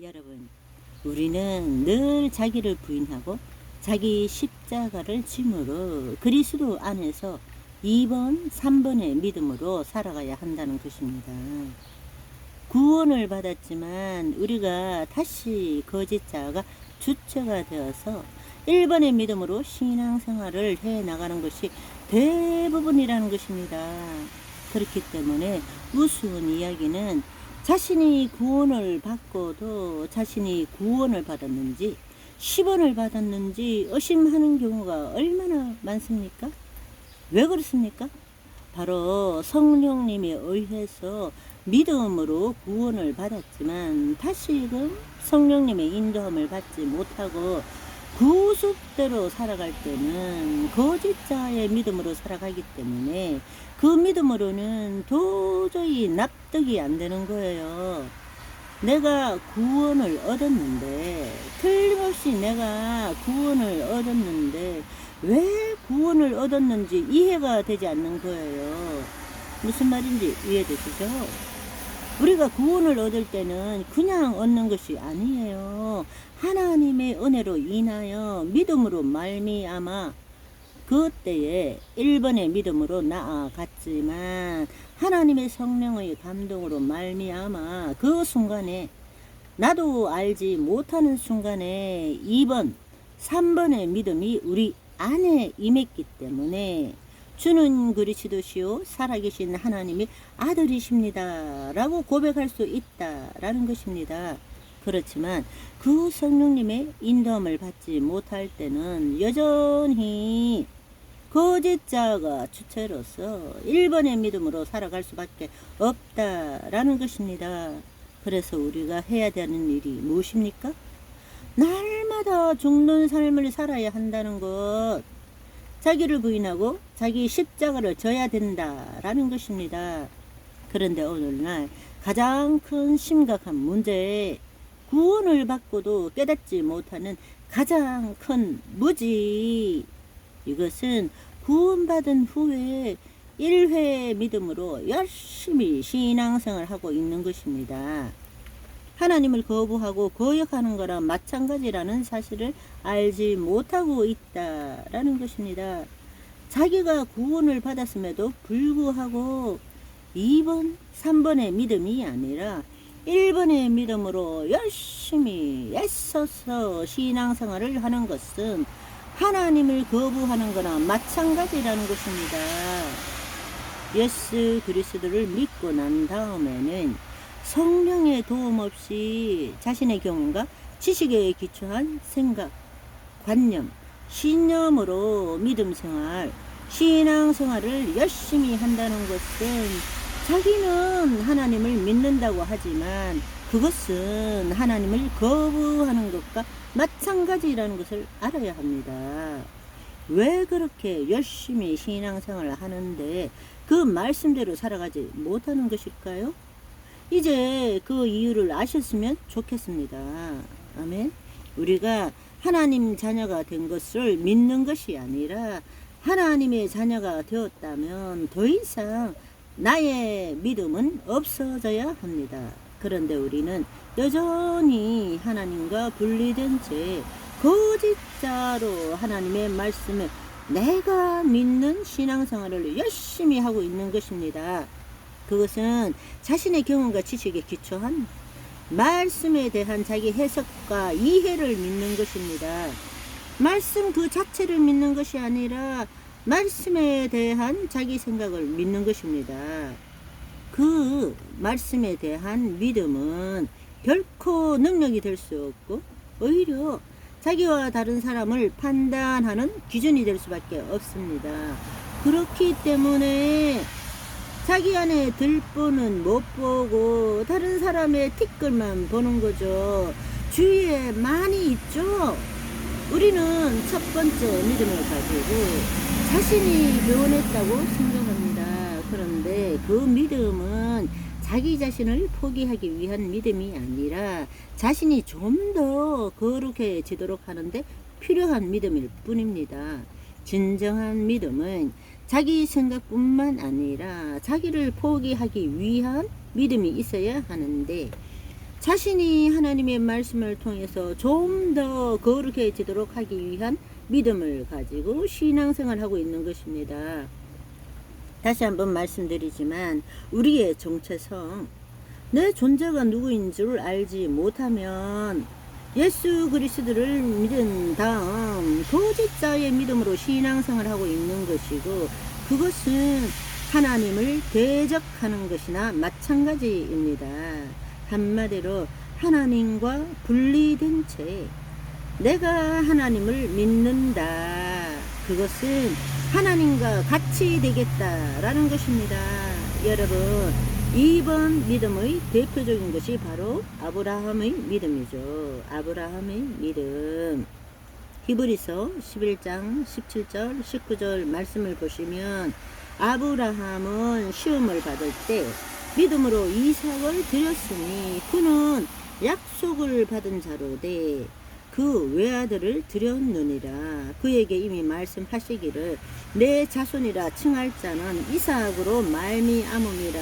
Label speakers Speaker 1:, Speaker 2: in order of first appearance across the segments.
Speaker 1: 여러분, 우리는 늘 자기를 부인하고 자기 십자가를 짐으로 그리스도 안에서 2번, 3번의 믿음으로 살아가야 한다는 것입니다. 구원을 받았지만 우리가 다시 거짓자가 주체가 되어서 1번의 믿음으로 신앙생활을 해나가는 것이 대부분이라는 것입니다. 그렇기 때문에 우스운 이야기는 자신이 구원을 받고도 자신이 구원을 받았는지 10원을 받았는지 의심하는 경우가 얼마나 많습니까? 왜 그렇습니까? 바로 성령님에 의해서 믿음으로 구원을 받았지만 다시금 성령님의 인도함을 받지 못하고 구습대로 살아갈 때는 거짓자의 믿음으로 살아가기 때문에 그 믿음으로는 도저히 납득이 안 되는 거예요. 내가 구원을 얻었는데, 틀림없이 내가 구원을 얻었는데 왜 구원을 얻었는지 이해가 되지 않는 거예요. 무슨 말인지 이해되시죠? 우리가 구원을 얻을 때는 그냥 얻는 것이 아니에요. 하나님의 은혜로 인하여 믿음으로 말미암아 그때에 1번의 믿음으로 나아갔지만 하나님의 성령의 감동으로 말미암아 그 순간에 나도 알지 못하는 순간에 2번, 3번의 믿음이 우리 안에 임했기 때문에 주는 그리스도시요 살아계신 하나님의 아들이십니다 라고 고백할 수 있다라는 것입니다. 그렇지만 그 성령님의 인도함을 받지 못할 때는 여전히 거짓자가 주체로서 1번의 믿음으로 살아갈 수밖에 없다라는 것입니다. 그래서 우리가 해야 되는 일이 무엇입니까? 날마다 죽는 삶을 살아야 한다는 것, 자기를 부인하고 자기 십자가를 져야 된다라는 것입니다. 그런데 오늘날 가장 큰 심각한 문제, 구원을 받고도 깨닫지 못하는 가장 큰 무지, 이것은 구원받은 후에 1회 믿음으로 열심히 신앙생활을 하고 있는 것입니다. 하나님을 거부하고 거역하는 거랑 마찬가지라는 사실을 알지 못하고 있다라는 것입니다. 자기가 구원을 받았음에도 불구하고 2번, 3번의 믿음이 아니라 1번의 믿음으로 열심히 애써서 신앙생활을 하는 것은 하나님을 거부하는 거나 마찬가지라는 것입니다. 예수 그리스도를 믿고 난 다음에는 성령의 도움 없이 자신의 경험과 지식에 기초한 생각, 관념, 신념으로 믿음 생활, 신앙 생활을 열심히 한다는 것은 자기는 하나님을 믿는다고 하지만 그것은 하나님을 거부하는 것과 마찬가지라는 것을 알아야 합니다. 왜 그렇게 열심히 신앙생활을 하는데 그 말씀대로 살아가지 못하는 것일까요? 이제 그 이유를 아셨으면 좋겠습니다. 아멘. 우리가 하나님 자녀가 된 것을 믿는 것이 아니라 하나님의 자녀가 되었다면 더 이상 나의 믿음은 없어져야 합니다. 그런데 우리는 여전히 하나님과 분리된 채 거짓자로 하나님의 말씀을 내가 믿는 신앙생활을 열심히 하고 있는 것입니다. 그것은 자신의 경험과 지식에 기초한 말씀에 대한 자기 해석과 이해를 믿는 것입니다. 말씀 그 자체를 믿는 것이 아니라 말씀에 대한 자기 생각을 믿는 것입니다. 그 말씀에 대한 믿음은 결코 능력이 될 수 없고 오히려 자기와 다른 사람을 판단하는 기준이 될 수밖에 없습니다. 그렇기 때문에 자기 안에 들보는 못 보고 다른 사람의 티끌만 보는 거죠. 주위에 많이 있죠. 우리는 첫 번째 믿음을 가지고 자신이 변했다고 생각합니다. 그런데 그 믿음은 자기 자신을 포기하기 위한 믿음이 아니라 자신이 좀 더 거룩해지도록 하는데 필요한 믿음일 뿐입니다. 진정한 믿음은 자기 생각뿐만 아니라 자기를 포기하기 위한 믿음이 있어야 하는데 자신이 하나님의 말씀을 통해서 좀 더 거룩해지도록 하기 위한 믿음을 가지고 신앙생활하고 있는 것입니다. 다시 한번 말씀드리지만 우리의 정체성, 내 존재가 누구인 줄 알지 못하면 예수 그리스도를 믿은 다음 거짓자의 믿음으로 신앙생활하고 있는 것이고, 그것은 하나님을 대적하는 것이나 마찬가지입니다. 한마디로 하나님과 분리된 채 내가 하나님을 믿는다, 그것은 하나님과 같이 되겠다라는 것입니다. 여러분, 이번 믿음의 대표적인 것이 바로 아브라함의 믿음이죠. 아브라함의 믿음. 히브리서 11장 17절 19절 말씀을 보시면, 아브라함은 시험을 받을 때 믿음으로 이삭을 드렸으니 그는 약속을 받은 자로되 그 외아들을 드렸느니라. 그에게 이미 말씀하시기를 내 자손이라 칭할 자는 이삭으로 말미암음이라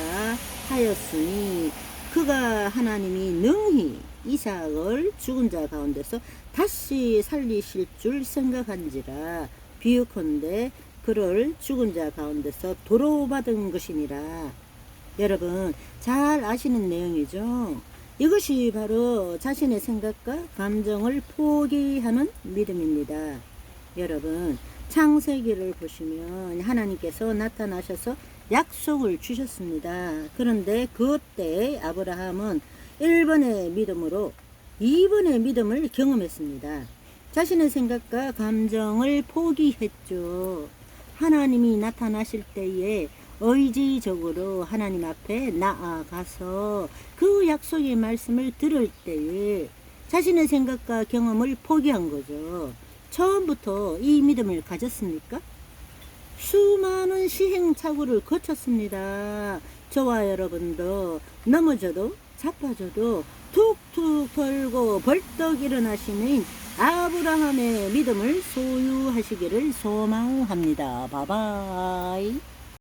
Speaker 1: 하였으니, 그가 하나님이 능히 이삭을 죽은 자 가운데서 다시 살리실 줄 생각한지라. 비유컨대 그를 죽은 자 가운데서 도로 받은 것이니라. 여러분, 잘 아시는 내용이죠. 이것이 바로 자신의 생각과 감정을 포기하는 믿음입니다. 여러분, 창세기를 보시면 하나님께서 나타나셔서 약속을 주셨습니다. 그런데 그때 아브라함은 1번의 믿음으로 2번의 믿음을 경험했습니다. 자신의 생각과 감정을 포기했죠. 하나님이 나타나실 때에 의지적으로 하나님 앞에 나아가서 그 약속의 말씀을 들을 때에 자신의 생각과 경험을 포기한 거죠. 처음부터 이 믿음을 가졌습니까? 수많은 시행착오를 거쳤습니다. 저와 여러분도 넘어져도 자빠져도 툭툭 털고 벌떡 일어나시는 아브라함의 믿음을 소유하시기를 소망합니다. 바이바이.